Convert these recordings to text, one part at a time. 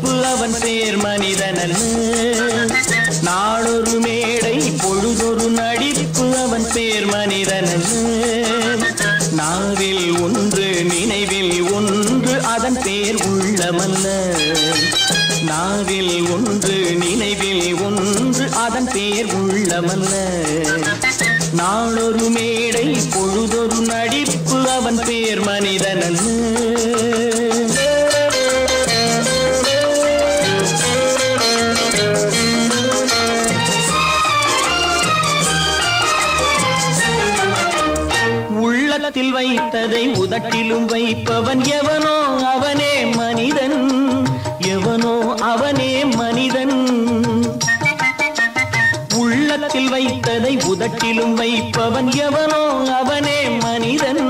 நடிப்பு அவன் பேர் மனிதனல்ல. நாளொரு மேடை பொழுதொரு நடிப்பு அவன் பேர் மனிதனல்ல. நாவில் ஒன்று நினைவில் ஒன்று அதன் பேர் உள்ளமல்ல. நாவில் ஒன்று நினைவில் ஒன்று அதன் பேர் உள்ளமல்ல. நாளொரு மேடை பொழுதொரு நடிப்பு அவன் பேர் மனிதனல்ல. உள்ளத்தில் வைத்ததை உதட்டிலும் வைப்பவன் எவனோ அவனே மனிதன். எவனோ அவனே மனிதன். உள்ளத்தில் வைத்ததை உதட்டிலும் வைப்பவன் எவனோ அவனே மனிதன்.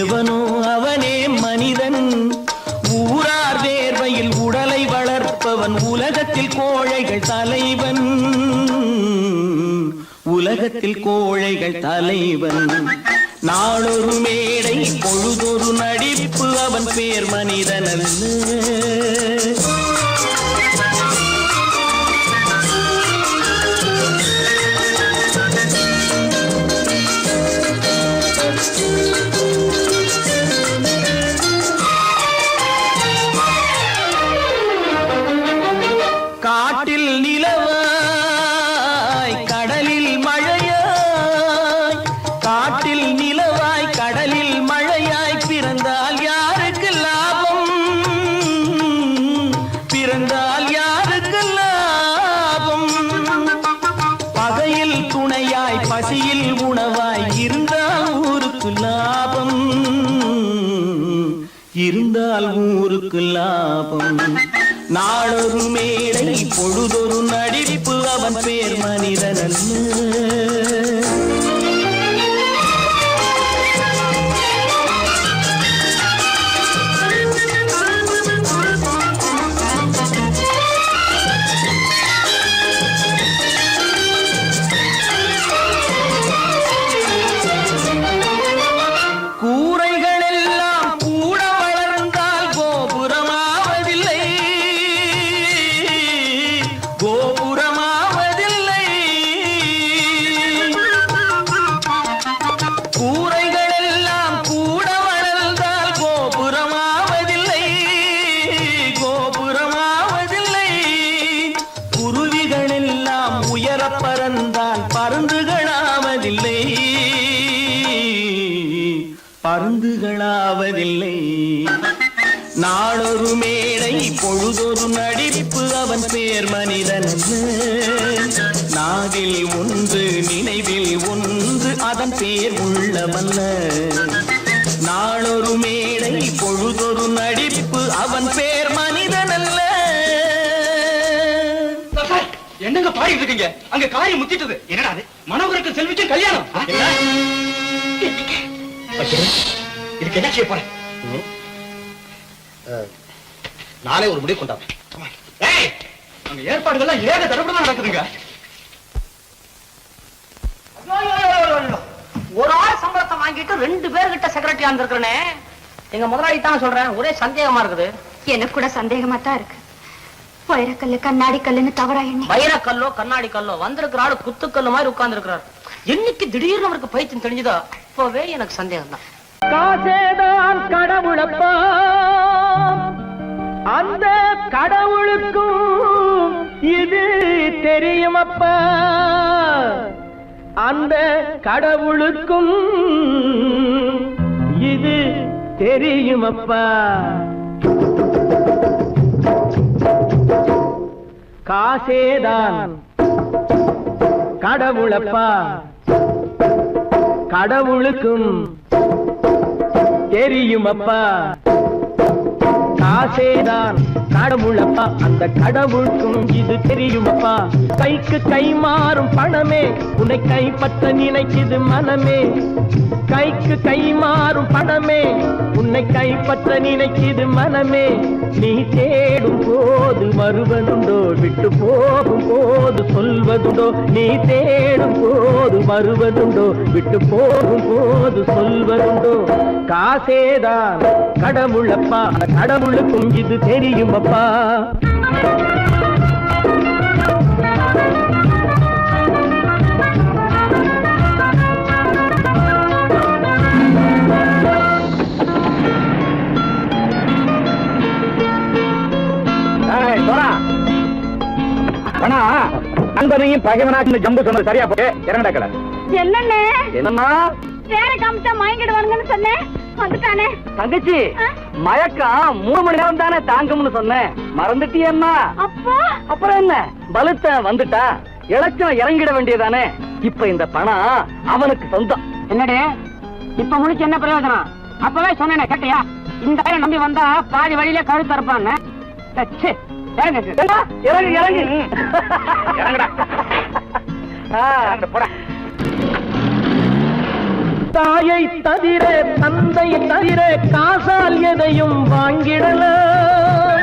எவனோ அவனே மனிதன். ஊரார் வேர்வையில் உடலை வளர்ப்பவன் உலகத்தில் கோழைகள் தலைவன். உலகத்தில் கோழைகள் தலைவன். நாளொரு மேடை பொழுதொரு நடிப்பு அவன் பேர் மனிதனல்ல. காட்டில் நிலவாய் கடலில் மழையாய். காட்டில் நிலவாய் கடலில் மழையாய் பிறந்தால் யாருக்கு லாபம்? பிறந்தால் யாருக்கு லாபம்? பகையில் துணையாய் பசியில் உணவாய் இருந்தால் ஊருக்கு லாபம். இருந்தால் ஊருக்கு லாபம். நாளொரு மேடை பொழுதொரு நடிப்பு அவன் பேர் மனிதனல்ல. பறந்தால் பருந்துகளாவதில்லை. பருந்துகளாவதில்லை. நாளொரு மேடை பொழுதொரு நடிப்பு அவன் பேர் மனிதனல்ல. நாவில் ஒன்று நினைவில் ஒன்று அதன் பேர் உள்ளமல்ல. நாளொரு மேடை பொழுதொரு நடிப்பு அவன் பேர் மனிதனல்ல. என்னங்க பாடிட்டு இருக்கீங்க? அங்க காரியம் முத்திட்டது. என்னடா அது? மனோகருக்கு செல்விக்கு கல்யாணம். இதுக்கு என்ன செய்ய போறேன்? நாளே ஒரு முடிவு கொண்டாங்க. அங்க ஏற்பாடுகள்லாம் ஏக தடப்படமா நடக்குதுங்க. ஒரு ஆள் சம்பளத்தை வாங்கிட்டு 2 பேர்கிட்ட செக்ரட்டரியா இருந்திருக்கிறேனே. எங்க முதலாளி தான் சொல்றேன், ஒரே சந்தேகமா இருக்குது. எனக்கு கூட சந்தேகமா தான் இருக்கு. வைரக்கல்லு கண்ணாடி கல்லுன்னு தவறா எண்ணி வைரக்கல்லோ கண்ணாடி கல்லோ வந்திருக்கிற ஆளு குத்துக்கல்லு மாதிரி உட்கார்ந்து இருக்கிறார். என்னைக்கு திடீர்னு அவருக்கு பைத்தியம் தெரிஞ்சதோ அப்பவே எனக்கு சந்தேகம் தான். காசேதான் கடவுளப்பா, அந்த கடவுளுக்கும் இது தெரியுமப்பா. அந்த கடவுளுக்கும் இது தெரியுமப்பா. காசேதான் கடவுளப்பா, கடவுளுக்கும் தெரியுமப்பா. காசேதான் கடவுளப்பா, அந்த கடவுளுக்கும் இது தெரியுமப்பா. கைக்கு கை மாறும் பணமே உன்னை கைப்பற்ற நினைக்குது மனமே. கைக்கு கை மாறும் பணமே உன்னை கைப்பற்ற நினைக்குது மனமே. நீ தேடும் போது வருவதுண்டோ, விட்டு போகும் போது சொல்வதுண்டோ. நீ தேடும் போது வருவதுண்டோ, விட்டு போகும் போது சொல்வதுண்டோ. காசேதான் கடவுளப்பா, கடவுளுக்கும் இது தெரியுமப்பா. தெரியுமப்பா. நண்பனையும் பகைவனாக்கு ஜம்பு சொன்னது சரியா போட்டு இறங்கடா கடை. என்னண்ணே என்னம்மா பேரை காமிச்சா மயங்கிடுவானுங்கன்னு சொன்னேன், வந்துட்டானே. தங்கச்சி, மயக்கம் 3 மணி நேரம் தானே தாங்கும்னு சொன்னேன், மறந்துட்டியம்மா? அப்போ அப்புறம் என்ன, பலுத்த வந்துட்டா இலச்சம் இறங்கிட வேண்டியதானே. இப்ப இந்த பணம் அவனுக்கு சொந்தம். என்னடே இப்ப முடிச்சு என்ன பிரயோஜனம்? அப்பவே சொன்னேனே, கேட்டியா? இந்த பேரை நம்பி வந்தா பாதி வழியிலே கழுத்து இருப்பான்னு. இறங்கு இறங்கு இறங்குடா. போடா. தாயை தவிர தந்தையை தவிர காசால் எதையும் வாங்கிடலாம்.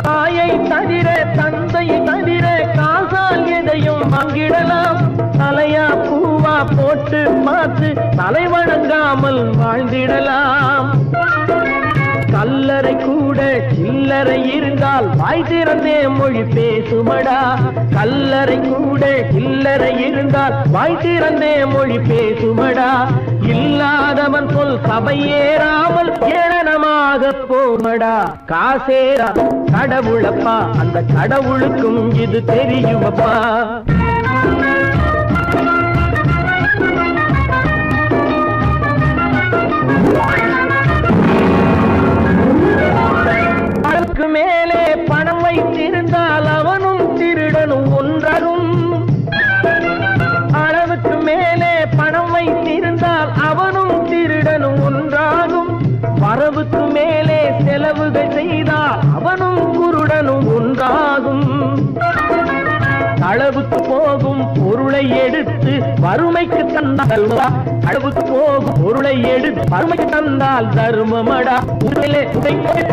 தாயை தவிர தந்தையை தவிர காசால் எதையும் வாங்கிடலாம். தலையா பூவா போட்டு பார்த்து தலை வணங்காமல் வாழ்ந்திடலாம். கல்லறை கூட சில்லறை இருந்தால் வாய் திறந்தே மொழி பேசுமடா. கல்லறை கூட சில்லறை இருந்தால் வாய் திறந்தே மொழி பேசுமடா. இல்லாதவன் சொல் சபையேறாமல் ஏளனமாக போமடா. காசேரா கடவுளப்பா, அந்த கடவுளுக்கும் இது தெரியுமப்பா. அளவுக்கு மேலே பணம் வைத்திருந்தால் அவனும் திருடனும் ஒன்றாகும். அளவுக்கு மேலே பணம் வைத்திருந்தால் அவனும் திருடனும் ஒன்றாகும். வரவுக்கு மேலே செலவுகள் செய்தால் அவனும் குருடனும் ஒன்றாகும். களவுக்கு போகும் பொருளை எடுத்து வறுமைக்கு தந்தால் அளவுக்கு போகும் பொருளை எடுத்து வறுமைக்கு தந்தால் தர்மமடா.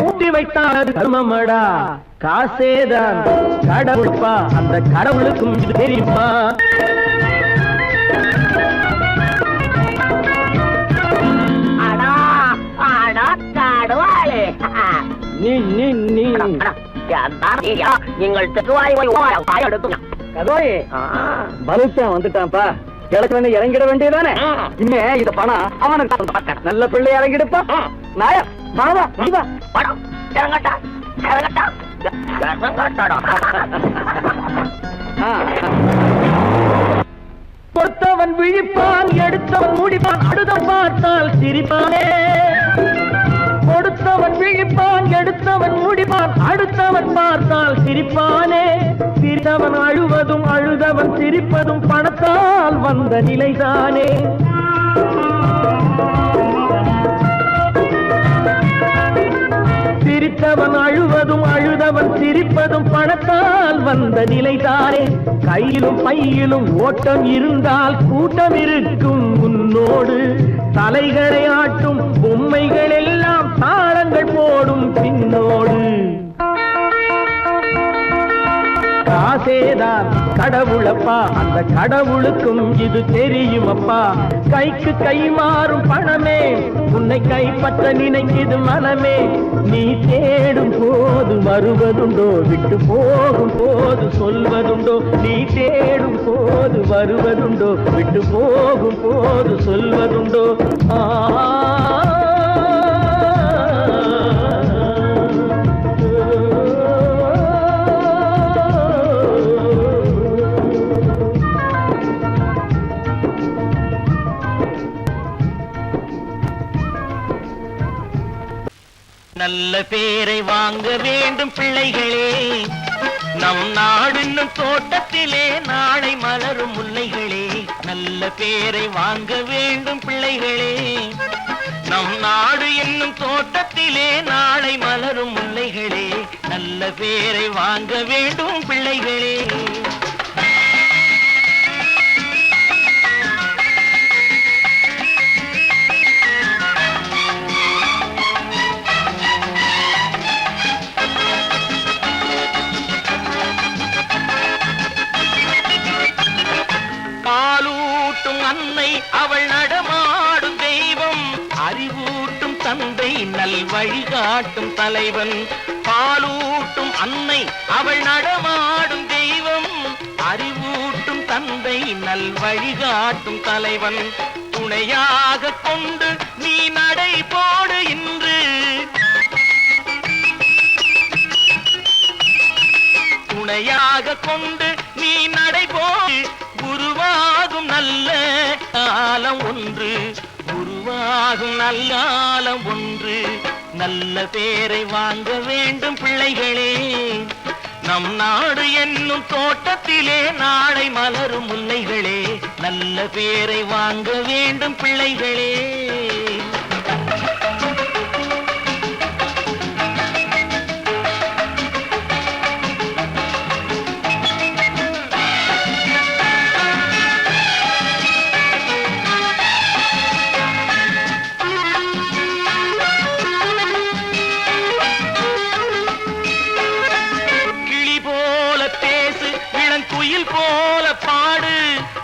ஊட்டி வைத்தால் அது தர்மமடா. காசேதான் கடவுள்பா, அந்த கடவுளுக்கும் இது தெரியுமா? நீங்கள் பலுத்தன் வந்துட்டான்ப்பா, கிழக்கு இறங்கிட வேண்டியதானே. இனிமே இந்த பணம் அவனுக்கு நல்ல பிள்ளை இறங்கிடுப்பா. நாயா மாவா படம் இறங்கட்டா இறங்கட்டா. கொடுத்தவன் விழிப்பான், எடுத்தவன் முடிப்பான், அடுத்தவன் பார்த்தால் சிரிப்பானே. கொடுத்தவன் விழிப்பான், எடுத்தவன் முடிப்பான், அடுத்தவன் பார்த்தால் சிரிப்பானே. சிரித்தவன் அழுவதும் அழுதவன் சிரிப்பதும் பணத்தால் வந்த நிலைதானே. சிரித்தவன் அழுவதும் அழுதவன் சிரிப்பதும் பணத்தால் வந்த நிலைதானே. கையிலும் பையிலும் ஓட்டம் இருந்தால் கூட்டம் இருக்கும் உன்னோடு. தலைகளை ஆட்டும் பொம்மைகள் எல்லாம் தாளங்கள் போடும் பின்னோடு. காசேதான் கடவுளப்பா, அந்த கடவுளுக்கும் இது தெரியுமப்பா. கைக்கு கை மாறும் பணமே உன்னை கைப்பற்ற நினைக்குது மனமே. நீ தேடும் போது வருவதுண்டோ, விட்டு போகும் போது சொல்வதுண்டோ. நீ தேடும் போது வருவதுண்டோ, விட்டு போகும் போது சொல்வதுண்டோ. நல்ல பேரை வாங்க வேண்டும் பிள்ளைகளே, நம் நாடு என்னும் தோட்டத்திலே நாளை மலரும் முல்லைகளே. நல்ல பேரை வாங்க வேண்டும் பிள்ளைகளே, நம் நாடு என்னும் தோட்டத்திலே நாளை மலரும் முல்லைகளே. நல்ல பேரை வாங்க வேண்டும் பிள்ளைகளே. அன்னை அவள் நடமாடும் தெய்வம், அறிவூட்டும் தந்தை நல் வழிகாட்டும் தலைவன். பாலூட்டும் அன்னை அவள் நடமாடும் தெய்வம், அறிவூட்டும் தந்தை நல் வழிகாட்டும் தலைவன், துணையாக கொண்டு நீ நடை போடு இன்று, துணையாக கொண்டு நீ நடை போடு, உருவாகும் நல்ல காலம் ஒன்று, உருவாகும் நல்ல காலம் ஒன்று. நல்ல பேரை வாங்க வேண்டும் பிள்ளைகளே, நம் நாடு என்னும் தோட்டத்திலே நாளை மலரும் முல்லைகளே, நல்ல பேரை வாங்க வேண்டும் பிள்ளைகளே. குயில் போல பாடு,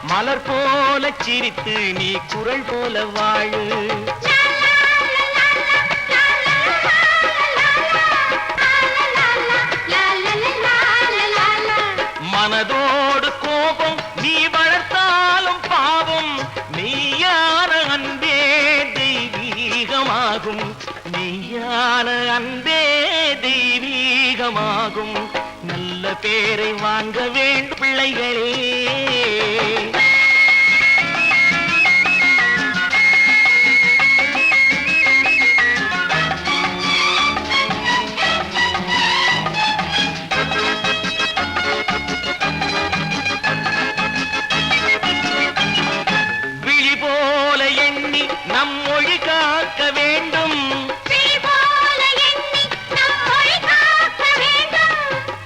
மலர் போல சிரித்து நீ குரல் போல வாழு. மனதோடு கோபம் நீ வளர்த்தாலும் பாவம், மெய்யான அன்பே தெய்வீகமாகும், மெய்யான அன்பே தெய்வீகமாகும். நல்ல பேரை வாங்க வேண்டும் பிள்ளைகளே. விழி போல எண்ணி நம் மொழி காக்க வேண்டும்,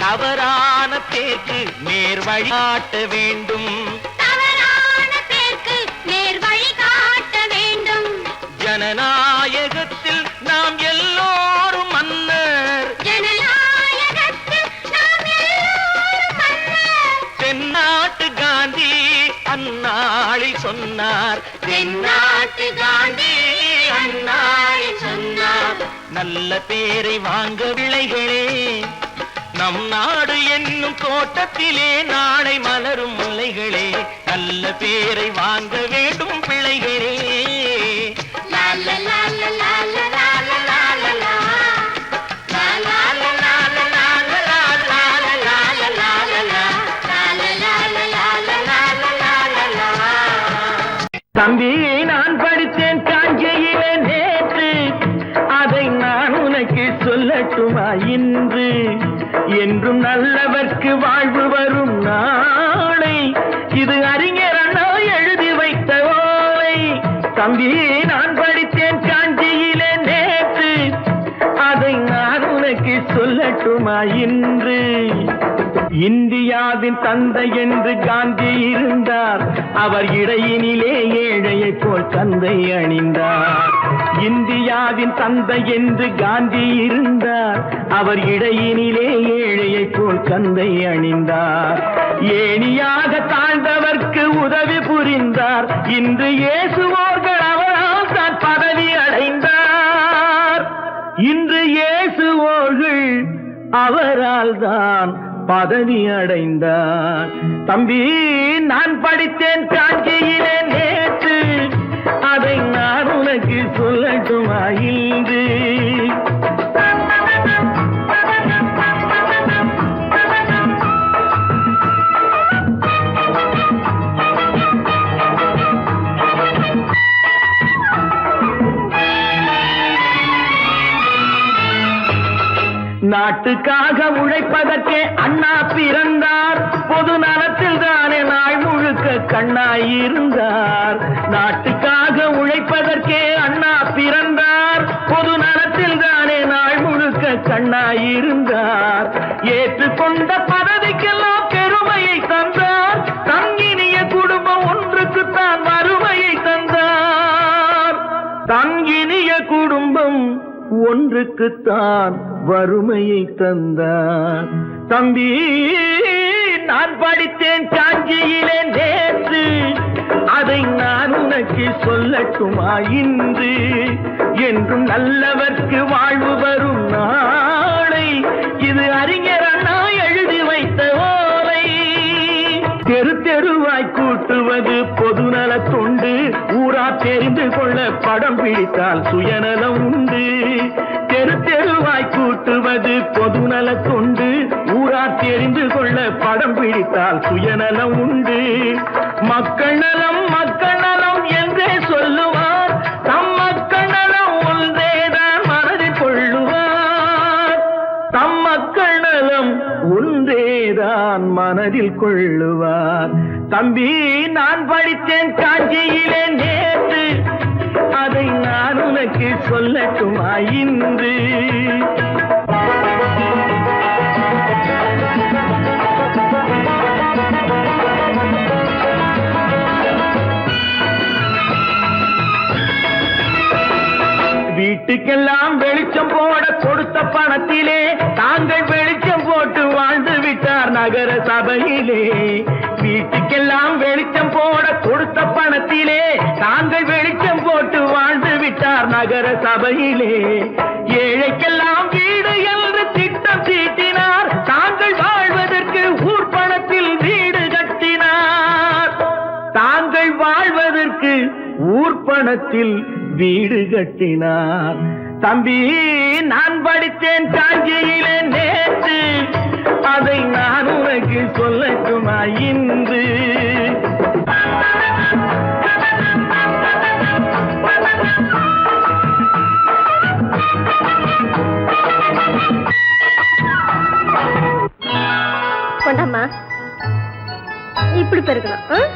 தவறான பேருக்கு நேர் வழி காட்ட வேண்டும், ஜனநாயகத்தில் நாம் எல்லோரும் மன்னர், தென்னாட்டு காந்தி அந்நாளில் சொன்னார், தென்னாட்டு காந்தி அந்நாளில் சொன்னார். நல்ல பேரை வாங்க பிள்ளைகளே, நம் நாடு என்னும் தோட்டத்திலே நாளை மலரும் முல்லைகளே, நல்ல பேரை வாங்க வேண்டும் பிள்ளைகளே. தம்பி நான் படித்தேன் காஞ்சியிலே நேற்று, அதை நான் உனக்கு சொல்லட்டுமா இன்று, என்றும் நல்லவர்க்கு வாழ்வு வரும் நாளை, இது அறிஞர் அண்ணா எழுதி வைத்த ஓலை. தம்பி நான் படித்தேன் காஞ்சியிலே நேற்று, அதை நான் உனக்கு சொல்லட்டுமா இன்று. இந்தியாவின் தந்தை என்று காந்தி இருந்தார், அவர் இடையினிலே ஏழையை போல் தந்தை அணிந்தார். இந்தியாவின் தந்தை என்று காந்தி இருந்தார், அவர் இடையினிலே ஏழையை போல் தந்தை அணிந்தார். ஏணியாக தாழ்ந்தவர்க்கு உதவி புரிந்தார், இன்று இயேசுவோர்கள் அவரால் தான் பதவி அடைந்தார். இன்று இயேசுவோர்கள் அவரால் தான் பதவி அடைந்தார். தம்பி நான் படித்தேன் காஞ்சியிலே நேற்று, அதை நான் உனக்கு சொல்லட்டுமா இன்று. நாட்டுக்காக உழைப்பதற்கே அண்ணா பிறந்தார், பொது நலத்தில் தானே நாள் முழுக்க கண்ணாயிருந்தார். நாட்டுக்காக உழைப்பதற்கே அண்ணா பிறந்தார், பொது நலத்தில் தானே நாள் முழுக்க கண்ணாயிருந்தார். ஏற்றுக்கொண்ட பதவிக்கெல்லாம் பெருமையை தந்தார், தங்கினிய குடும்பம் ஒன்றுக்குத்தான் வறுமையை தந்தார். தங்கினிய குடும்பம் ஒன்றுக்குத்தான் வறுமையை தந்தார். தம்பி நான் படித்தேன் காஞ்சியிலே நேற்று, அதை நான் உனக்கு சொல்லட்டுமா இன்று. என்றும் நல்லவர்க்கு வாழ்வு வரும் நாளை, இது அறிஞர் அண்ணா எழுதி வைத்த ஓலை. தெரு தெருவாய் கூட்டுவது பொதுநல தொண்டு, ஊரா தெரிந்து கொள்ள படம் பிடித்தால் சுயநலம் உண்டு. தெரு தெருவாய் கூட்டுவது பொதுநல தொண்டு, ஊரா தெரிந்து கொள்ள படம் பிடித்தால் சுயநலம் உண்டு. மக்கள் நலம் என்றே சொல்லுவார், தம் மக்கள் நலம் ஒன்றேதான் மனதில் கொள்ளுவார். தம் மக்கள் நலம் ஒன்றேதான் மனதில் கொள்ளுவார். தம்பி, நான் படித்தேன் காஞ்சியிலே நேற்று, அதை நான் உனக்கு சொல்லட்டுமா இன்று? வீட்டுக்கெல்லாம் வெளிச்சம் போட கொடுத்த பணத்திலே தாங்கள் வெளிச்சம் போட்டு வாழ்ந்து விட்டார் நகர சபையிலே. வீட்டுக்கெல்லாம் வெளிச்சம் போட கொடுத்த பணத்திலே தாங்கள் வெளிச்சம் போட்டு வாழ்ந்து விட்டார் நகர சபையிலே. ஏழைக்கெல்லாம் வீடு என்று திட்டம் தீட்டினார், தாங்கள் வாழ்வதற்கு ஊர் பணத்தில் வீடு கட்டினார். தாங்கள் வாழ்வதற்கு ஊர் பணத்தில் வீடு கட்டினார். தம்பி, நான் படித்தேன் காஞ்சியிலே நேற்று, அதை நான் உனக்கு சொல்லட்டுமா இன்று? கொண்டாமா, இப்படி பெருக்கலாம்.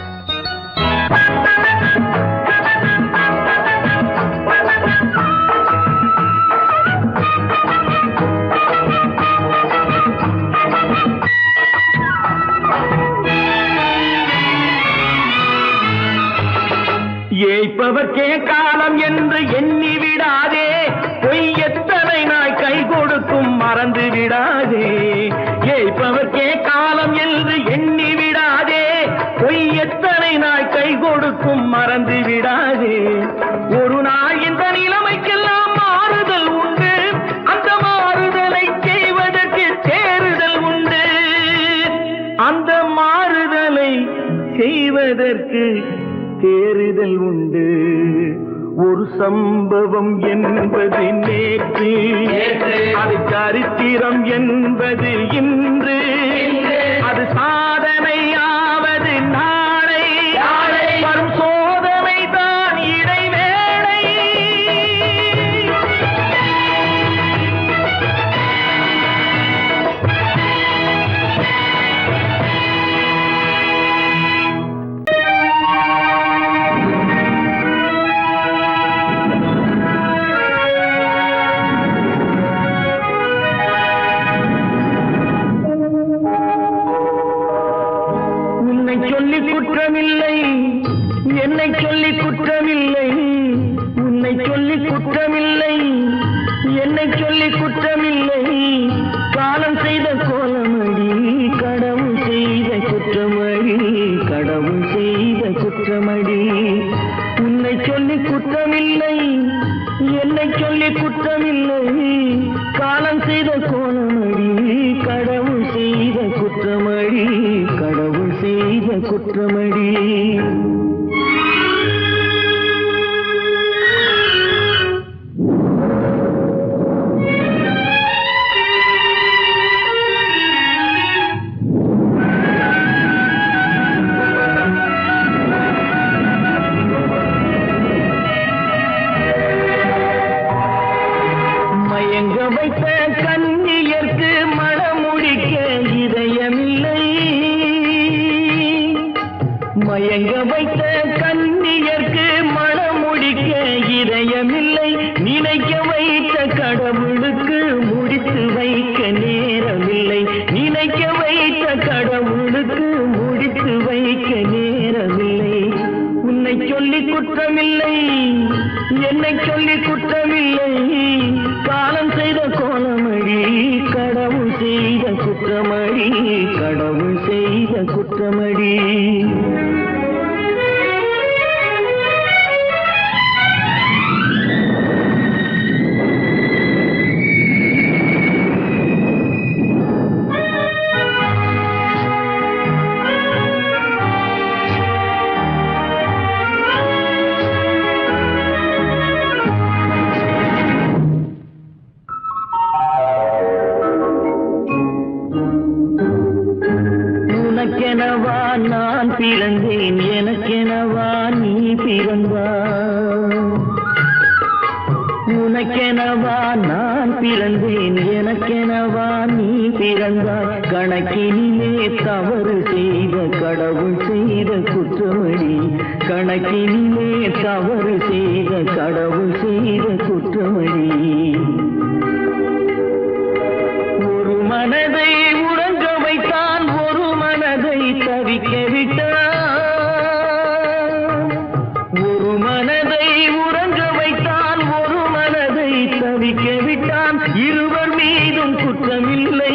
ஏய்ப்பவர்க்கே காலம் என்று எண்ணி விடாதே, பொய் எத்தனை நாய் கை கொடுக்கும் மறந்து விடாதே. ஏய்ப்பவர்க்கே காலம் என்று எண்ணி விடாதே, பொய் எத்தனை நாய் கை கொடுக்கும் மறந்து விடாதே. ஒரு நாள் இந்த நிலைமைக்கெல்லாம் மாறுதல் உண்டு, அந்த மாறுதலை செய்வதற்கு தேறுதல் உண்டு. அந்த மாறுதலை செய்வதற்கு தேறுதல் உண்டு. ஒரு சம்பவம் என்பது நேற்று, அது சரித்திரம் என்பது இன்று. அது சாதனையாவது நாளை, வரும் சோதனை தான் இடைவேளை. சொல்லி குற்றமில்லை, என்னை சொல்லி குற்றமில்லை. உன்னை சொல்லி குற்றமில்லை, என்னை சொல்லி குற்றமில்லை. காலம் செய்த கோலமடி, கடவுள் செய்த குற்றமடி, கடவுள் செய்த குற்றமடி. உன்னை சொல்லி குற்றமில்லை, என்னை சொல்லி குற்றமில்லை. காலம் செய்த கோலமடி, கடவுள் செய்த குற்றமடி, கடவுள் செய்த குற்றமடி. மயங்க வைத்த கண்ணியர்க்கு மனமுடிக்க இதயமில்லை. மயங்க வைத்த கண்ணியர்க்கு மனமுடிக்க இதயமில்லை. நினைக்க வைத்த கடவுளுக்கு முடித்து வைக்க நேரமில்லை. நினைக்க வைத்த கடவுளுக்கு முடித்து வைக்க நேரமில்லை. உன்னை சொல்லி குற்றமில்லை, என்னை சொல்லி குற்றமில்லை. காலம் செய்த கோலமடி, கடவுள் செய்த குற்றமடி, கடவுள் செய்த குற்றமடி. நான் பிறந்தேன் எனக்கெனவா நீ பிறந்தாய் உனக்கெனவா நான் பிறந்தேன் எனக்கெனவா நீ பிறந்தாய் கணக்கினிலே தவறு செய்த கடவுள் செய்த குற்றமடி கணக்கினிலே தவறு செய்த கடவுள் செய்த குற்றமடி ஒரு மனதை உறங்க வைத்தான் ஒரு மனதை தவிக்க விட்டான் ஒரு மனதை உறங்க வைத்தான் ஒரு மனதை தவிக்க விட்டான் இருவர் மீதும் குற்றமில்லை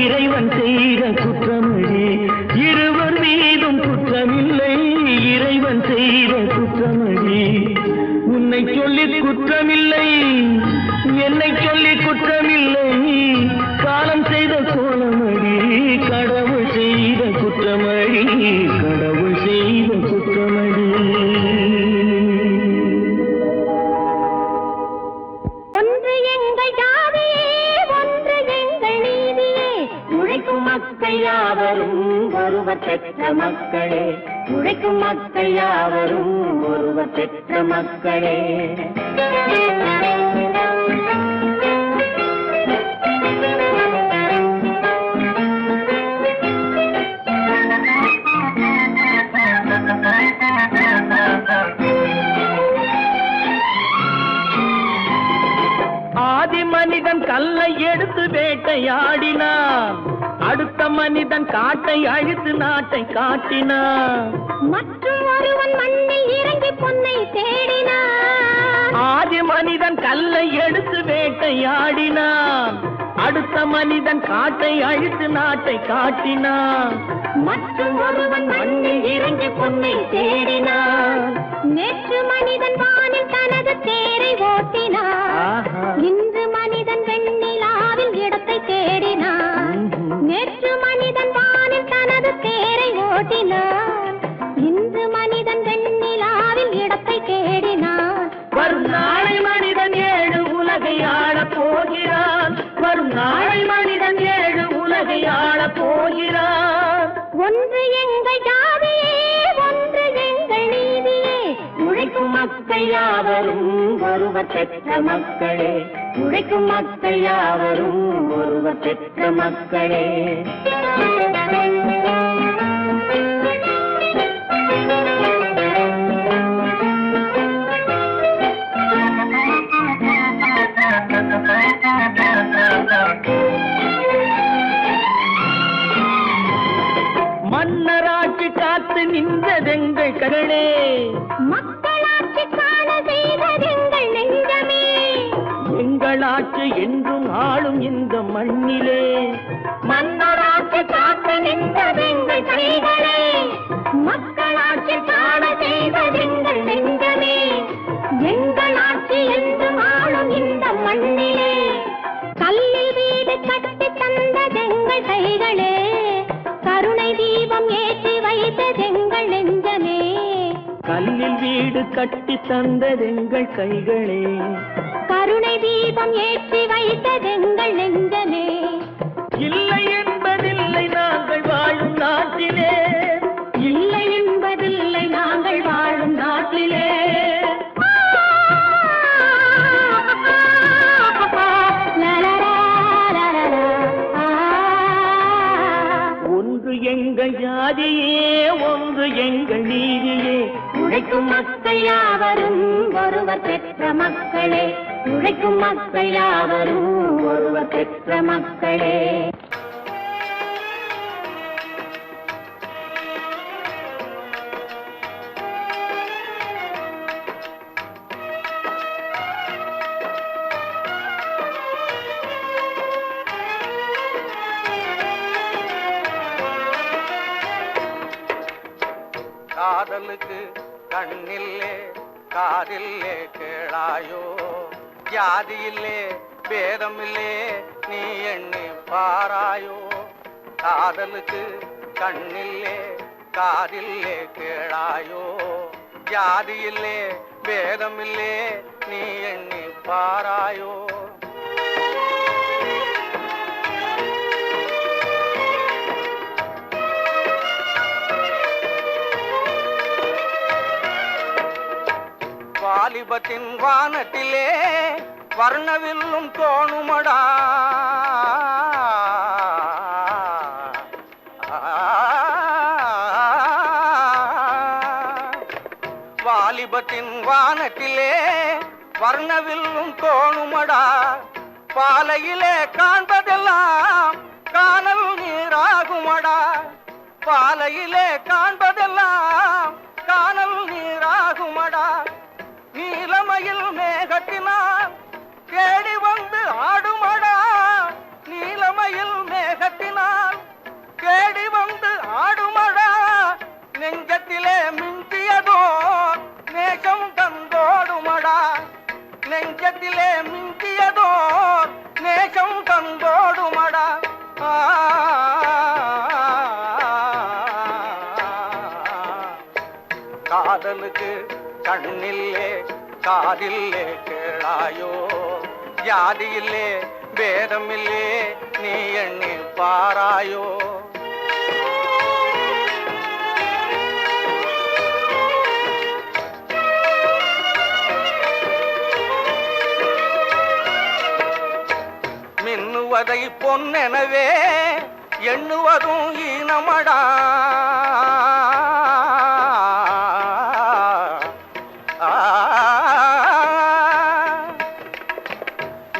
இறைவன் செய்த குற்றமடி இருவர் மீதும் குற்றமில்லை இறைவன் செய்த குற்றமடி உன்னை சொல்லி குற்றமில்லை என்னை சொல்லி குற்றமில்லை காலம் செய்த கோலமடி கடவுள் செய்த குற்றமடி கடவுள் செய்த குற்றமடி ஒன்று எங்கள் ஜாதியே ஒன்று எங்கள் நீதியே உழைக்கும் மக்கள் யாவரும் ஒருவர் பெற்ற மக்களே உழைக்கும் மக்கள் யாவரும் ஒருவர் பெற்ற மக்களே ஆதி மனிதன் கல்லை எடுத்து வேட்டையாடினான் அடுத்த மனிதன் காட்டை அழித்து நாட்டை காட்டினான் மற்றும் ஒருவன் மண்ணில் இறங்கி பொன்னை தேடினான் ஆதி மனிதன் கல்லை எடுத்து வேட்டையாடினான் அடுத்த மனிதன் காட்டை அழித்து நாட்டை காட்டினான் மற்றும் ஒருவன் மண்ணில் இறங்கி பொன்னை தேடினான் நேற்று மனிதன் வானில் தனது தேரை ஓட்டினான் இன்று மனிதன் வெண்ணிலாவில் இடத்தை தேடினான் நேற்று மனிதன் வானில் தனது தேரை ஓட்டினான் இன்று மனிதன் வெண்ணிலாவில் இடத்தை தேடினான் வரும் நாளை மனிதன் ஏழு உலகை ஆளப் போகிறான் வரும் நாளை மனிதன் ஏழு உலகை ஆளப் போகிறான் ஒன்று எங்கள் ஜாதியே ஒன்று எங்கள் நீதியே உழைக்கும் மக்கள் யாவரும் ஒருவர் பெற்ற மக்களே உழைக்கும் மக்கள் யாவரும் ஒருவர் பெற்ற மக்களே மன்னராட்சி காத்து நின்றதெங்கள் கரணே மக்களாட்சி காண செய்ததெங்கள் நெஞ்சமே எங்களாட்சி என்றும் ஆளும் இந்த மண்ணிலே மன்னராட்சி காத்து நின்றதெங்கள் கைகளே மக்களாட்சி காண செய்ததெங்கள் நெஞ்சமே எங்களாட்சி என்றும் ஆளும் இந்த மண்ணிலே கல்லில் வீடு கட்டி தந்ததெங்கள் கைகளே கருணை தீபம் ஏற்றி வைத்ததெங்கள் நெஞ்சமே கல்லில் வீடு கட்டி தந்ததெங்கள் கைகளே கருணை தீபம் ஏற்றி வைத்ததெங்கள் நெஞ்சமே இல்லை என்பதில்லை நாங்கள் வாழும் நாட்டிலே இல்லை என்பதில்லை நாங்கள் வாழும் நாட்டிலே ஒன்று எங்கள் ஜாதியே ஒன்று எங்கள் நீதியே உழைக்கும் மக்கள் யாவரும் ஒருவர் பெற்ற மக்களே உழைக்கும் மக்கள் யாவரும் ஒருவர் பெற்ற மக்களே காதலுக்கு கண்ணில்லே காதில்லே கேளாயோ ஜாதியில்லே பேதமில்லே நீ எண்ணி பாராயோ காதலுக்கு கண்ணில்லே காதில்லே கேளாயோ ஜாதியில்லே பேதமில்லே நீ எண்ணி பாராயோ வாலிபத்தின் வானத்திலே வர்ணவில்லும் தோணுமடா வாலிபத்தின் வானத்திலே வர்ணவில்லும் தோணுமடா பாலையிலே காண்பதெல்லாம் காணல் நீராகுமடா பாலையிலே காண்பதெல்லாம் காணல் நீராகுமடா நீலமயில் மேகத்தினால் தேடி வந்து ஆடுமடா நீலமயில் மேகத்தினால் தேடி வந்து ஆடுமடா நெஞ்சத்திலே மிஞ்சியதோ நேசம் தந்தோடுமடா நெஞ்சத்திலே மிஞ்சியதோ நேசம் தந்தோடுமடா காதலுக்கு கண்ணில்லே காதில்லே கேளாயோ ஜாதியில்லே பேதமில்லே நீ எண்ணி பாராயோ மின்னுவதை பொன்னெனவே எண்ணுவதும் ஈனமடா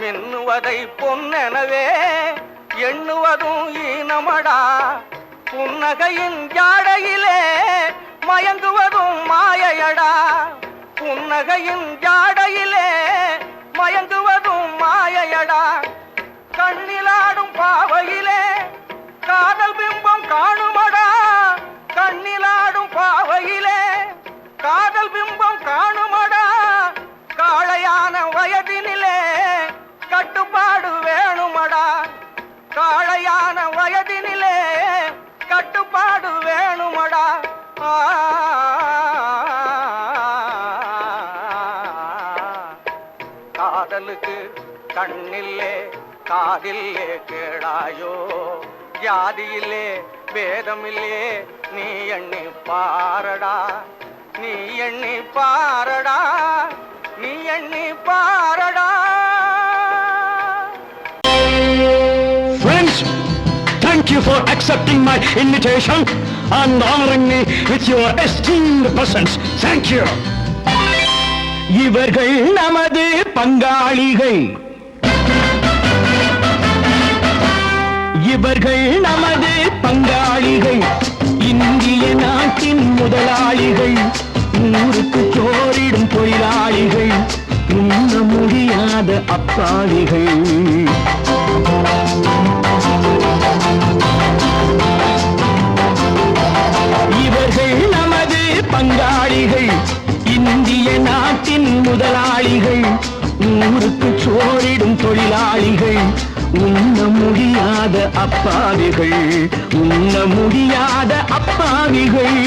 மின்னுவதை பொன்னெனவே எண்ணுவதும் ஈனமடா புன்னகையின் ஜாடையிலே மயங்குவதும் மாயையடா புன்னகையின் ஜாடையிலே மயங்குவதும் மாயையடா கண்ணிலாடும் பாவையிலே காதல் பிம்பம் காணுமடா கண்ணிலாடும் பாவையிலே காதல் பிம்பம் காணுமடா காளையான வயதினிலே கட்டுப்பாடு வேணுமடா காளையான வயதினிலே கட்டுப்பாடு வேணுமடா காதலுக்கு கண்ணில்லே காதில்லே கேளாயோ ஜாதியிலே பேதமில்லே நீ எண்ணி பாரடா நீ எண்ணி பாரடா நீ எண்ணி பாரடா Friends, thank you for accepting my invitation and honoring me with your esteemed presence. Thank you. இவர்கள் நமது பங்காளிகள் இவர்கள் நமது பங்காளிகள் இந்திய நாட்டின் முதலாளிகள் ஊருக்கு சோறிடும் தொழிலாளிகள் உண்ண முடியாத அப்பாவிகள் இவர்கள் நமது பங்காளிகள் இந்திய நாட்டின் முதலாளிகள் ஊருக்கு சோறிடும் தொழிலாளிகள் உண்ண முடியாத அப்பாவிகள் உண்ண முடியாத அப்பாவிகள்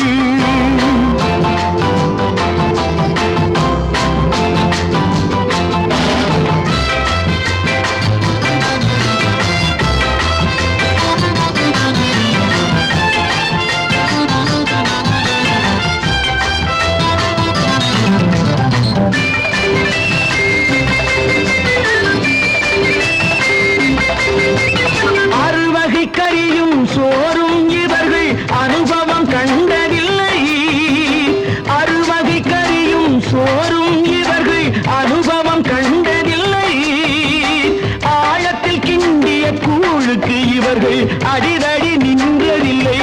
கரியும் சோறும் இவர்கள் அனுபவம் கண்டதில்லை அறுவகை கரியும் சோறும் இவர்கள் அனுபவம் கண்டதில்லை ஆழத்தில் கிண்டிய கூழுக்கு இவர்கள் அடிதடி நின்றதில்லை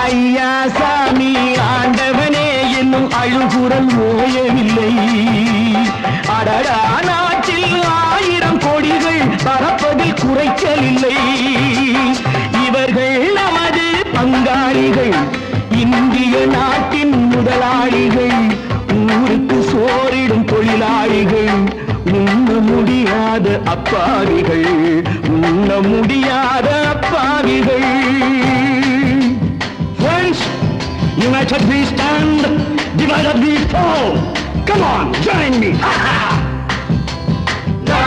ஐயா சாமி ஆண்டவனே என்னும் அழுகுரல் ஓயவில்லை அடடா நாட்டில் 1000 கோடிகள் பறப்பதில் குறைச்சலில்லை இவர்கள் நமது பங்காளிகள் இந்திய நாட்டின் முதலாளிகள் ஊருக்கு சோறிடும் தொழிலாளிகள் உண்ண முடியாத அப்பாவிகள் உண்ண முடியாத அப்பாவிகள் Friends, united we stand, divided we fall. Come on, join me. La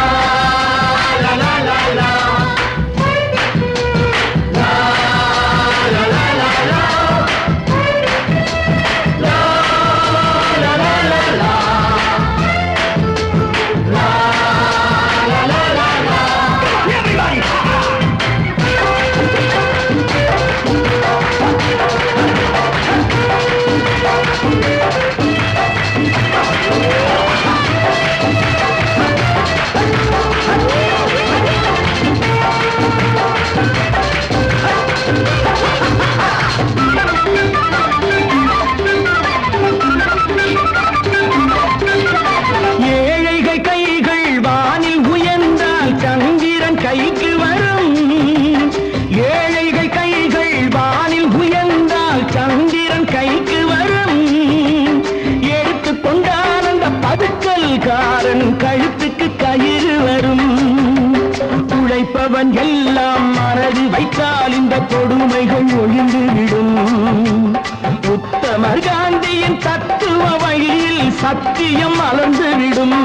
தத்துவ வழியில் சத்தியம் மலர்ந்துவிடும்.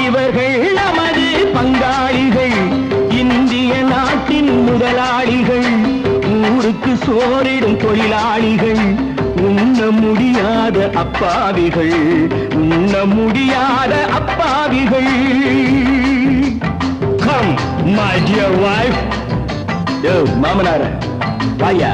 இவர்கள் நமது பங்காளிகள், இந்திய நாட்டின் முதலாளிகள், ஊருக்கு சோறிடும் தொழிலாளிகள், உண்ண முடியாத அப்பாவிகள், உண்ண முடியாத அப்பாவிகள். Come, my dear wife. Yo, மாமனார வாயா.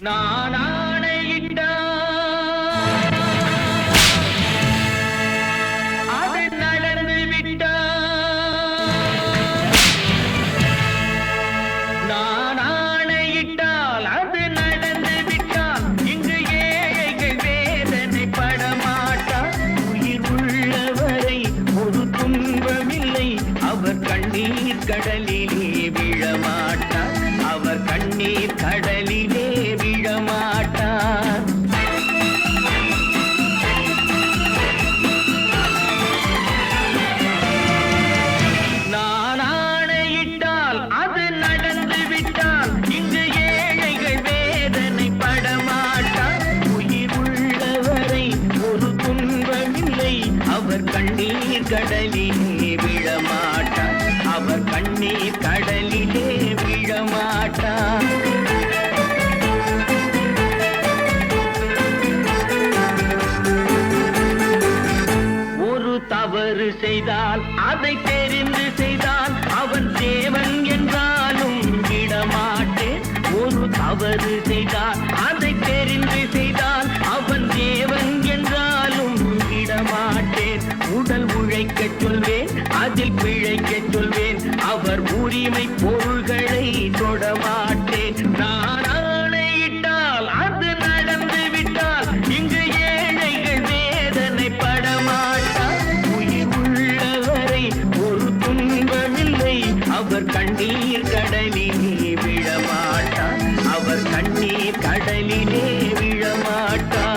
நான் ஆணையிட்டால் அது நடந்து விட்டால், நான் ஆணையிட்டால் அது நடந்து விட்டால், இங்கு ஏழைகள் வேதனை படமாட்டார். உயிர் உள்ளவரை ஒரு துன்பமில்லை, அவர் கண்ணீர் கடலிலே விழமாட்டார், அவர் கண்ணீர் கடலிலே விழமாட்டார். நான் ஆணையிட்டால் அது நடந்து விட்டால், இங்கு ஏழைகள் வேதனை படமாட்டார். உயிர் உள்ளவரை ஒரு துன்பமில்லை, அவர் கண்ணீர் கடலிலே விழமாட்டார், அவர் கண்ணீர் கடலிலே விழமாட்டார். ஒரு தவறு செய்தால் அதை தெரிந்து செய்தால் அவன் தேவன் என்றாலும் விடமாட்டேன். ஒரு தவறு செய்தால் அதை தெரிந்து செய்தால் அவன் தேவன் என்றாலும் விடமாட்டேன். உடல் உழைக்கச் சொல்வேன், அதில் பிழைக்கச் சொல்வேன், அவர் உரிமை பொருள்களை தொடமாட்டேன். நான் ஆணையிட்டால் அது நடந்து விட்டால், இங்கு ஏழைகள் வேதனை படமாட்டார். உயிர் உள்ளவரை ஒரு துன்பமில்லை, அவர் கண்ணீர் கடலிலே விழமாட்டார், அவர் கண்ணீர் கடலிலே விழமாட்டார்.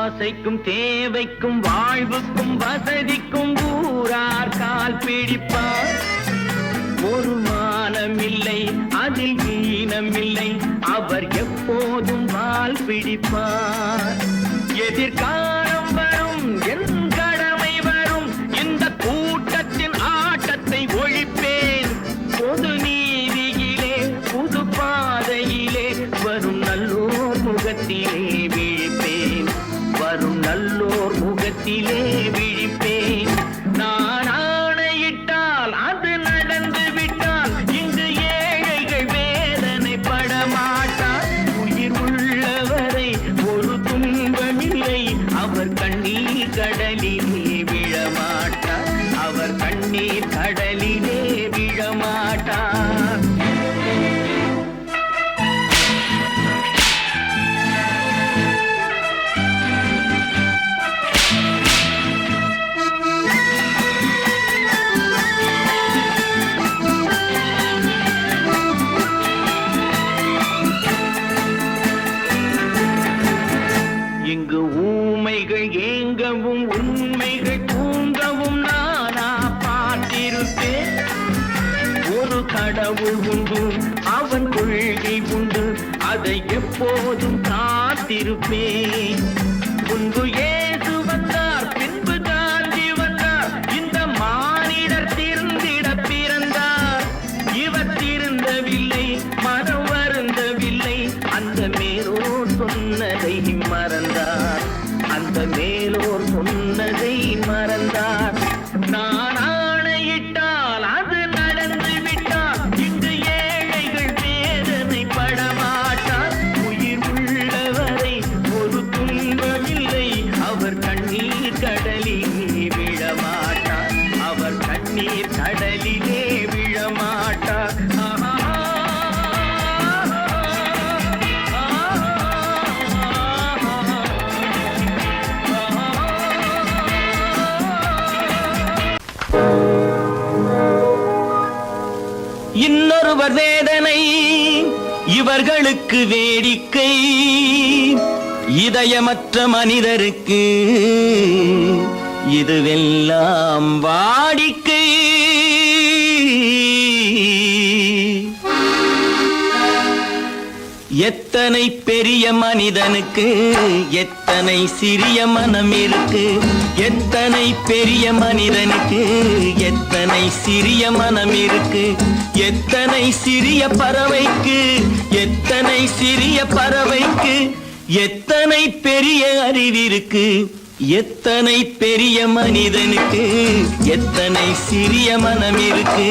ஆசைக்கும் தேவைக்கும் வாழ்வுக்கும் வசதிக்கும் ஊரார் கால் பிடிப்பார். ஒரு மானமில்லை, அதில் ஈனமில்லை, அவர் எப்போதும் வால் பிடிப்பார். எதிர்காலம் வரும், என் கடமை வரும், இந்த கூட்டத்தின் ஆட்டத்தை ஒழிப்பேன். பொது நீதியிலே புது பாதையிலே வரும் நல்லோர் முகத்திலே விழிப்பேன், வரும் நல்லோர் முகத்திலே விழிப்பேன். நான் ஆணையிட்டால் அது நடந்து விட்டால், இங்கு ஏழைகள் வேதனை படமாட்டார். உயிர் உள்ளவரை ஒரு துன்பமில்லை, அவர் கண்ணீர் கடலிலே விழமாட்டார், அவர் கண்ணீர் கடலிலே விழமாட்டார். இங்கு ஊமைகள் ஏங்கவும் உண்மைகள் தூங்கவும் நானா பார்த்திருப்பேன். ஒரு கடவுள் உண்டு, அவன் கொள்கை உண்டு, அதை எப்போதும் காத்திருப்பேன். முன்பு இயேசு வந்தார், பின்பு காந்தி வந்தார், இந்த மானிடர் திருந்திட பிறந்தார். இவர் திருந்தவில்லை, மனம் வருந்தவில்லை, அந்த மேலோர் சொன்னதை மறந்தார், அந்த மேலோர் சொன்னதை மறந்தார். நான் ஆணையிட்டு கண்ணீர் கடலிலே விழமாட்டார். இன்னொருவர் வேதனை இவர்களுக்கு வேடிக்கை, இதயமற்ற மனிதருக்கு இதுவெல்லாம் வாடிக்கை. எத்தனை பெரிய மனிதனுக்கு எத்தனை சிறிய மனம் இருக்கு, எத்தனை பெரிய மனிதனுக்கு எத்தனை சிறிய மனம் இருக்கு, எத்தனை சிறிய பறவைக்கு எத்தனை சிறிய பறவைக்கு எத்தனை பெரிய அறிவிருக்கு, எத்தனை பெரிய மனிதனுக்கு எத்தனை சிறிய மனம் இருக்கு.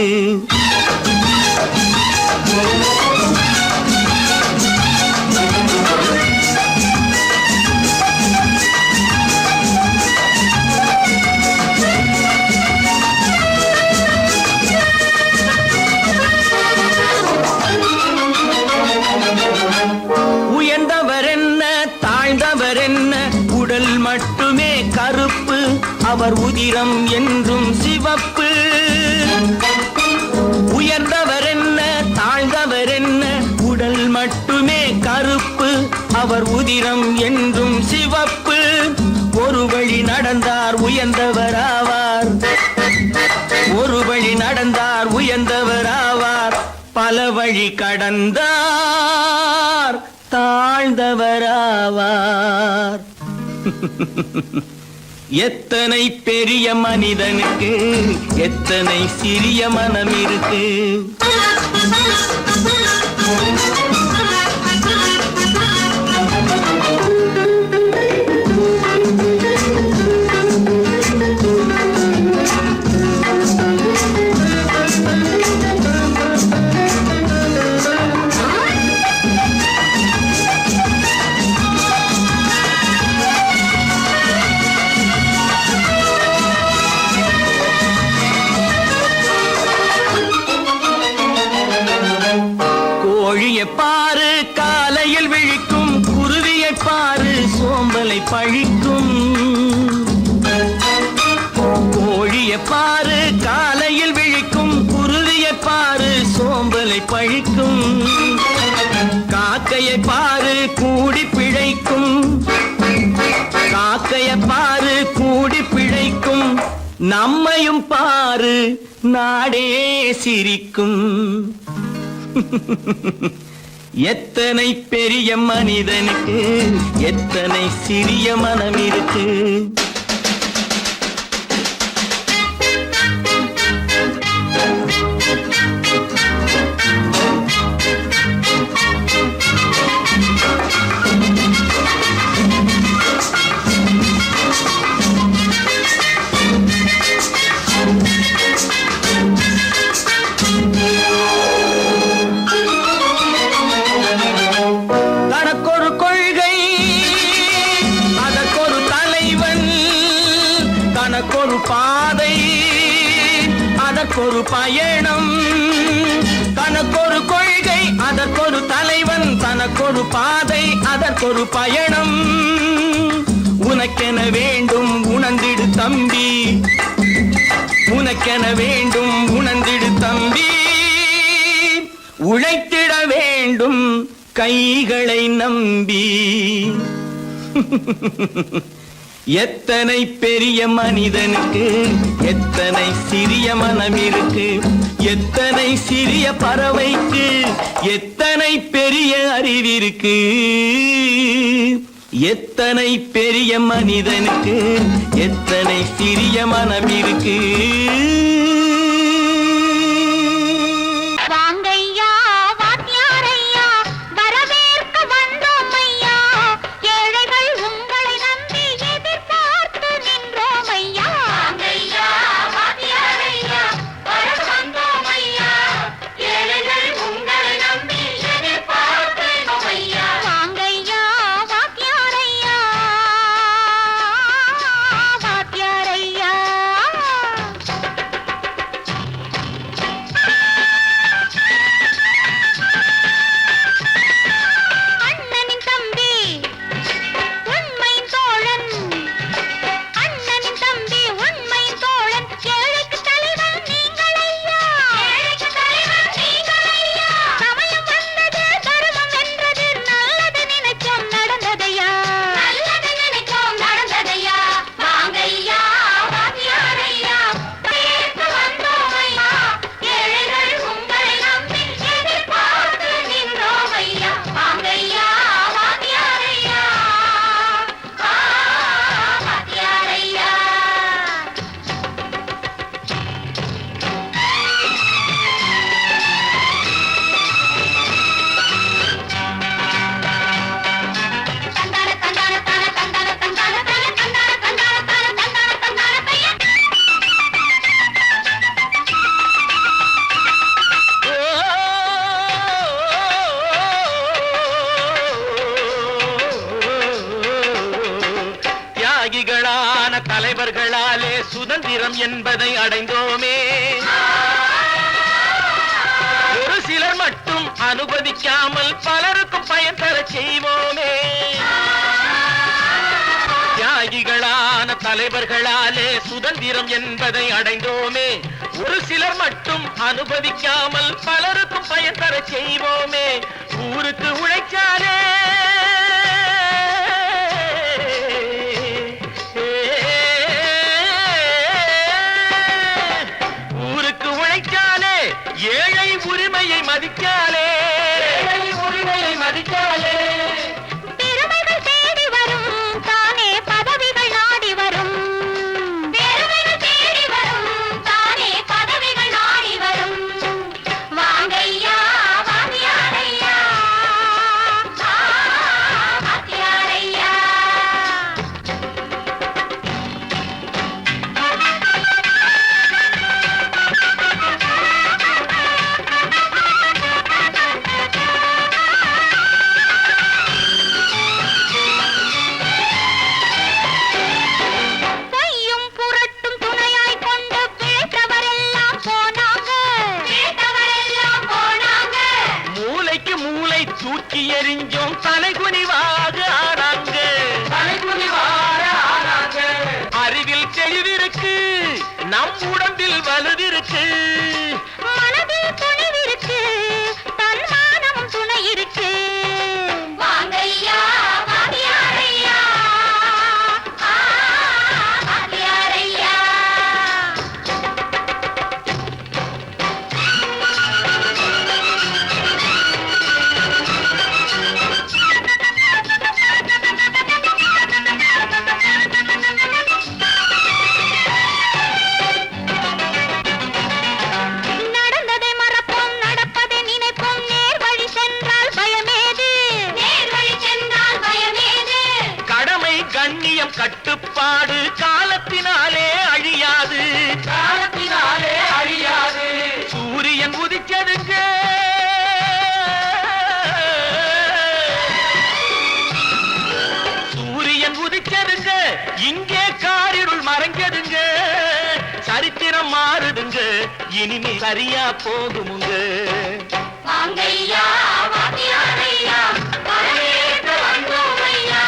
உயர்ந்தவர் என்ன தாழ்ந்தவர் என்ன, உடல் மட்டுமே கருப்பு, அவர் உதிரம் என்றும் சிவப்பு. உயர்ந்தவர் என்ன தாழ்ந்தவர் என்ன, உடல் மட்டுமே கருப்பு, அவர் உதிரம் என்றும் சிவப்பு. ஒரு வழி நடந்தார் உயர்ந்தவராவார், ஒரு வழி நடந்தார் உயர்ந்தவராவார், பல வழி கடந்தார் தாழ்ந்தவராவார். எத்தனை பெரிய மனிதனுக்கு எத்தனை சிறிய மனம் இருக்கு. கோழியை பாரு காலையில் விழிக்கும், குருவியை பாரு சோம்பலை பழிக்கும். கோழியை பாரு காலையில் விழிக்கும், குருவியை பாரு சோம்பலை பழிக்கும். காக்கையை பாரு கூடி பிழைக்கும், காக்கையை பாரு கூடி பிழைக்கும். நம்மையும் பாரு நாடே சிரிக்கும். எத்தனை பெரிய மனிதனுக்கு எத்தனை சிறிய மனம் இருக்கு. தனக்கொரு கொள்கை அதற்கொரு தலைவன், தனக்கொரு பாதை அதற்கொரு பயணம். தனக்கொரு கொள்கை அதற்கொரு தலைவன், தனக்கொரு பாதை அதற்கொரு பயணம். உனக்கென வேண்டும் உணர்ந்திடு தம்பி, உனக்கென வேண்டும் உணர்ந்திடு தம்பி. உழைத்திட வேண்டும் கைகளை நம்பி. எத்தனை பெரிய மனிதனுக்கு எத்தனை சிறிய மனம் இருக்கு, எத்தனை சிறிய பறவைக்கு எத்தனை பெரிய அறிவிருக்கு, எத்தனை பெரிய மனிதனுக்கு எத்தனை சிறிய மனம் இருக்கு. என்பதை அடைந்தோமே. ஒரு சிலர் மட்டும் அனுமதிக்காமல் பலருக்கும் பயன் தர செய்வோமே. தியாகிகளான தலைவர்களாலே சுதந்திரம் என்பதை அடைந்தோமே. ஒரு சிலர் மட்டும் அனுமதிக்காமல் பலருக்கும் பயன் தர செய்வோமே. ஊருக்கு உழைச்சாலே ஏழை உரிமையை மதிக்காலே, உரிமையை மதிக்காலே. பெருமைகள் தேடி வரும் தானே பதவிகள் நாடி வரும். பெருமைகள் தேடி வரும் தானே பதவிகள் நாடி வரும். வாங்கையா வாத்தியாரையா, வாத்தியாரையா. தூக்கி எறிஞ்சோம் தலைகுனிவாக ஆனாங்க, தலைகுனிவாக ஆனாங்க. அறிவில் தெளிவிருக்கு, நம் உடம்பில் வலுவிருக்கு, மனதில் துணிவிருக்கு, தன்மானம் துணை இருக்கு. வாங்கையா வாத்தியாரையா, வாத்தியாரையா. நடந்ததை மறப்போம், நடப்பதை நினைப்போம். நேர் வழி சென்றால் பயமேது, நேர் வழி சென்றால் பயமேது. கடமை கண்ணியம் கட்டுப்பாடு காலத்தினாலே அழியாது, காலத்தினாலே அழியாது. சூரியன் உதிச்சதுங்க, சூரியன் உதிச்சதுங்க, இங்கே காரிருள் மறைஞ்சதுங்க. சரித்திரம் மாறுதுங்க, இனிமே சரியா போகுமுங்க. வாங்கையா வாத்தியாரையா, வரவேற்க வந்தோமையா.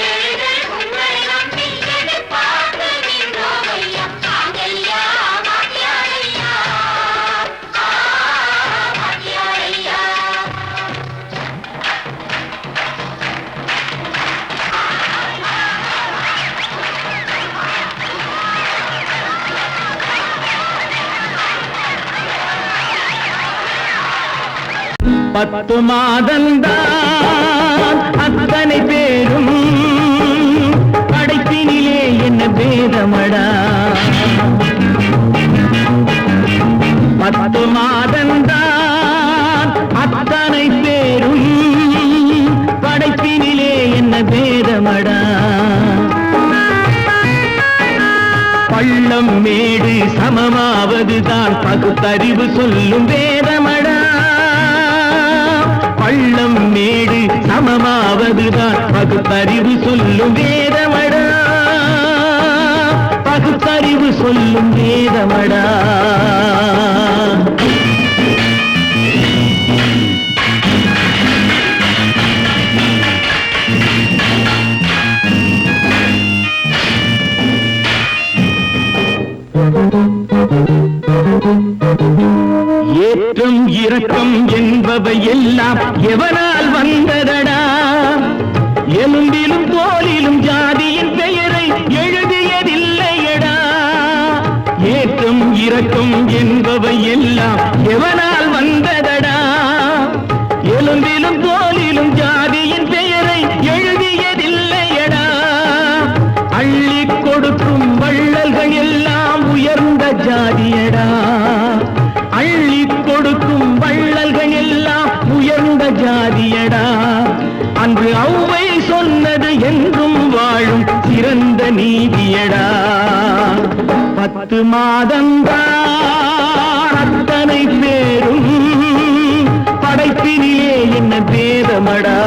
ஏழைகள் உங்களை நம்பி எதிர்பார்த்து நின்றோமையா. வாங்கையா வாத்தியாரையா, வாத்தியாரையா. பத்து மாதந்தான் அத்தனை பேரும் படைப்பினிலே என்ன பேதமடா. பத்து மாதந்தான் அத்தனை பேரும் படைப்பினிலே என்ன பேதமடா. பள்ளம் மேடு சமமாவதுதான் பகுத்தறிவு சொல்லும் வேதமடா. பள்ளம் மேடு சமமாவதுதான் பகுத்தறிவு சொல்லும் வேதமடா. பகுத்தறிவு சொல்லும் வேதமடா. ஏற்றம் இரக்கம் என்பவை எல்லாம் எவனால் வந்ததடா. எலும்பிலும் தோலிலும் ஜாதியின் பெயரை எழுதியதில்லையடா. ஏற்றம் இரக்கம் என்பவை எல்லாம் எவனால் வந்ததடா. எலும்பிலும் தோலிலும் ஜாதியின் பெயரை எழுதியதில்லையடா. அள்ளி கொடுக்கும் வள்ளல்கள் எல்லாம் உயர்ந்த ஜாதியடா. அள்ளி கொடுக்கும் வள்ளல்கள் எல்லாம் உயர்ந்த ஜாதியடா. அன்று ஔவை சொன்னது என்றும் வாழும் சிறந்த நீதியடா. 10 மாதந்தான் அத்தனை பேரும் படைப்பினிலே என்ன பேதமடா.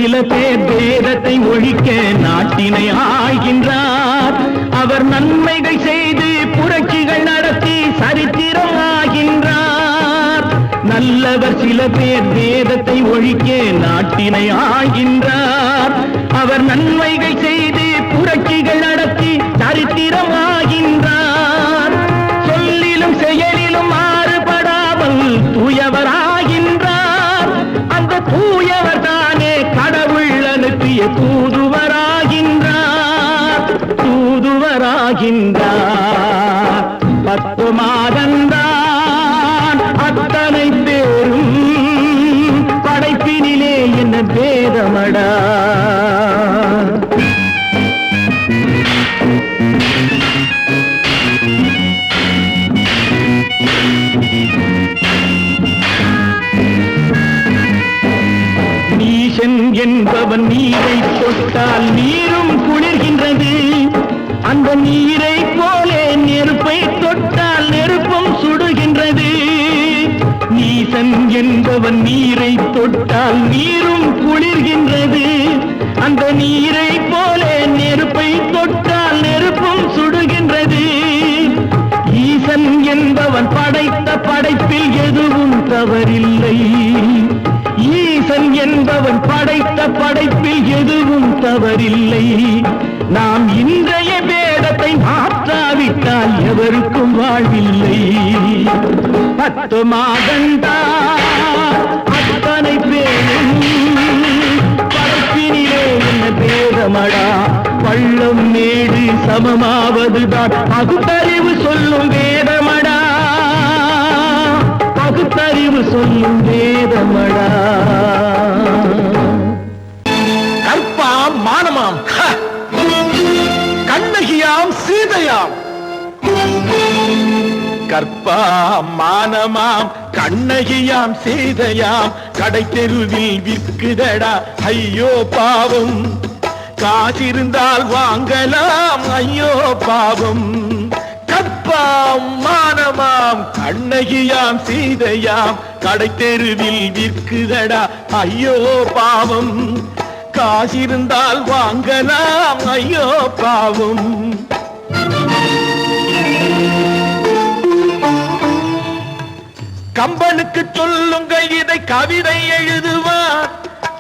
சில பேர் வேதத்தை ஒழிக்க நாட்டினை ஆள்கின்றார். அவர் நன்மைகள் செய்து புரட்சிகள் நடத்தி சரித்திரம் ஆகின்றார். நல்லவர் சில பேர் வேதத்தை ஒழிக்க நாட்டினை ஆள்கின்றார். அவர் நன்மைகள் செய்து புரட்சிகள் நடத்தி சரித்திரம் ஆகின்றார். சொல்லிலும் செயலிலும் மாறுபடாமல் தூயவராகின்றார். அந்த தூயவர் தானே கடவுள் அனுப்பிய தூதுவராகின்றார். தூதுவராகின்றார். 10 மாதந்தான் அத்தனை பேரும் படைப்பினிலே என்ன பேதமடா. நீசன் என்பவன் நீரை தொட்டால் நீரும் குளிர்கின்றது. அந்த நீரை போலே நெருப்பை தொட்டால் நெருப்பும் சுடுகின்றது. நீசன் என்பவன் நீரை தொட்டால் நீரும் குளிர்கின்றது. அந்த நீரை போலே நெருப்பை தொட்டால் நெருப்பும் சுடுகின்றது. ஈசன் என்பவன் படைத்த படைப்பில் எதுவும் தவறில்லை. ஈசன் என்பவன் படைத்த படைப்பில் எதுவும் தவறில்லை. நாம் இன்றைய வேதத்தை மாற்றாவிட்டால் எவருக்கும் வாழ்வில்லை. 10 மாதந்தான் அத்தனை பேரும் படைப்பினிலே என்ன பேதமடா. பள்ளம் மேடு சமமாவதுதான் பகுத்தறிவு சொல்லும் வேதமடா. பகுத்தறிவு சொல்லும் வேதமடா. கற்பாம் மானமாம் கண்ணகியாம் சீதையாம். கற்பாம் மானமாம் கண்ணகியாம் சீதையாம் கடை தெருவில் விற்குதடா. ஐயோ பாவம், காசிருந்தால் வாங்கலாம். ஐயோ பாவம். கற்பாம் மானமாம் கண்ணகியாம் சீதையாம் கடை தெருவில் விற்குதடா. ஐயோ பாவம், காசிருந்தால் வாங்கலாம். ஐயோ பாவம். கம்பனுக்கு சொல்லுங்கள் இதை கவிதை எழுதுவார்.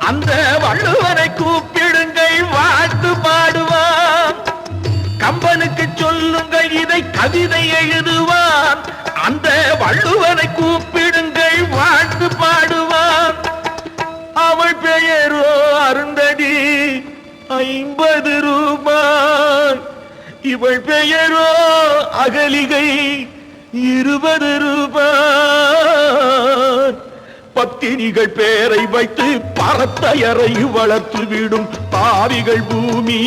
அந்த வள்ளுவரை கூப்பிடுங்கள் வாழ்த்து பாடுவார். கம்பனுக்கு சொல்லுங்கள் இதை கவிதை எழுதுவார். அந்த வள்ளுவரை கூப்பிடுங்கள் வாழ்த்து பாடுவார். அவள் பெயரோ அருந்ததி 50 ரூபாய். இவள் பெயரோ அகலிகை 20 ரூபாய். பத்தினிகள் பேரை வைத்து பரத்தையரை வளர்த்து விடும் பாவிகள் பூமி.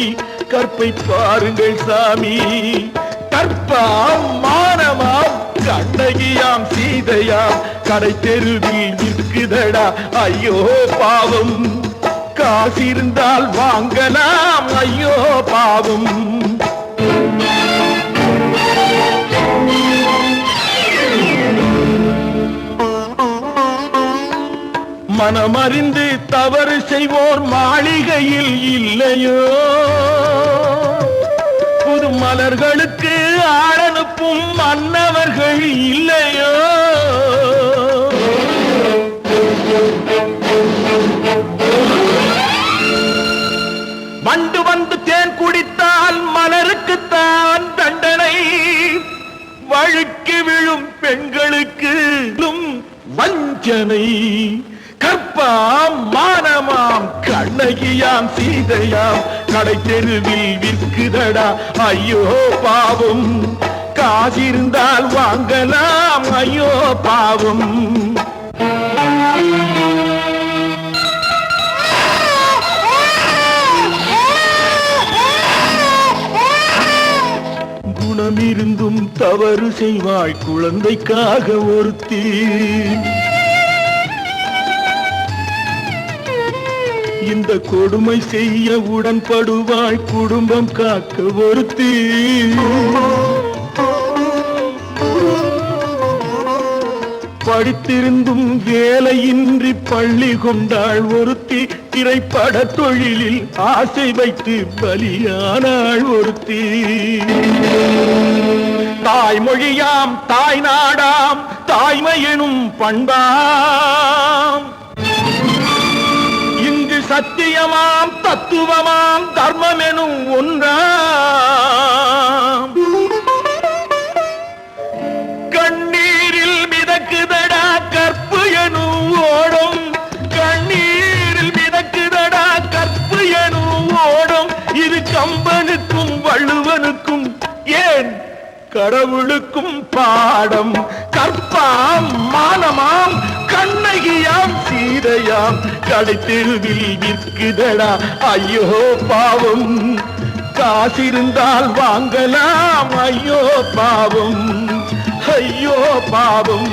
கற்பை பாருங்கள் சாமி. கற்பாம் மானமாம் கண்ணகியாம் சீதையாம் கடை தெருவில் விற்குதடா. ஐயோ பாவம், காசிருந்தால் வாங்கலாம். ஐயோ பாவம். மனமறிந்து தவறு செய்வோர் மாளிகையில் இல்லையோ. புது மலர்களுக்கு ஆளனுப்பும் மன்னவர்கள் இல்லையோ. வண்டு வந்து தேன் குடித்தால் மலருக்குத்தான் தண்டனை. வழுக்கி விழும் பெண்களுக்கு வஞ்சனை. கற்பாம் மானமாம் கண்ணகியாம் சீதையாம் கடை தெருவில் விற்குதடா. ஐயோ பாவம், காசிருந்தால் வாங்கலாம். ஐயோ பாவம். குணமிருந்தும் தவறு செய்வாய் குழந்தைக்காக ஒருத்தி. இந்த கொடுமை செய்ய உடன்படுவாய் குடும்பம் காக்க ஒருத்தி. படித்திருந்தும் வேலையின்றி பள்ளி கொண்டாள் ஒருத்தி. திரைப்பட தொழிலில் ஆசை வைத்து பலியானாள் ஒருத்தி. தாய்மொழியாம் தாய் நாடாம் தாய்மை எனும் பண்பாம், இங்கு சத்தியமாம் தத்துவமாம் தர்மம் எனும் ஒன்றாம். கண்ணீரில் மிதக்குதடா கற்பு எனும் ஓடும், கண்ணீரில் மிதக்குதடா கற்பு எனும் ஓடும். இது கம்பனுக்கும் வள்ளுவனுக்கும் ஏன் கடவுளுக்கும் பாடம். கற்பாம் மானமாம் கண்ணகியாம் சீதையாம் கடைத்தெருவில் விற்குதடா ஐயோ பாவம். காசிருந்தால் வாங்கலாம் ஐயோ பாவம், ஐயோ பாவம்.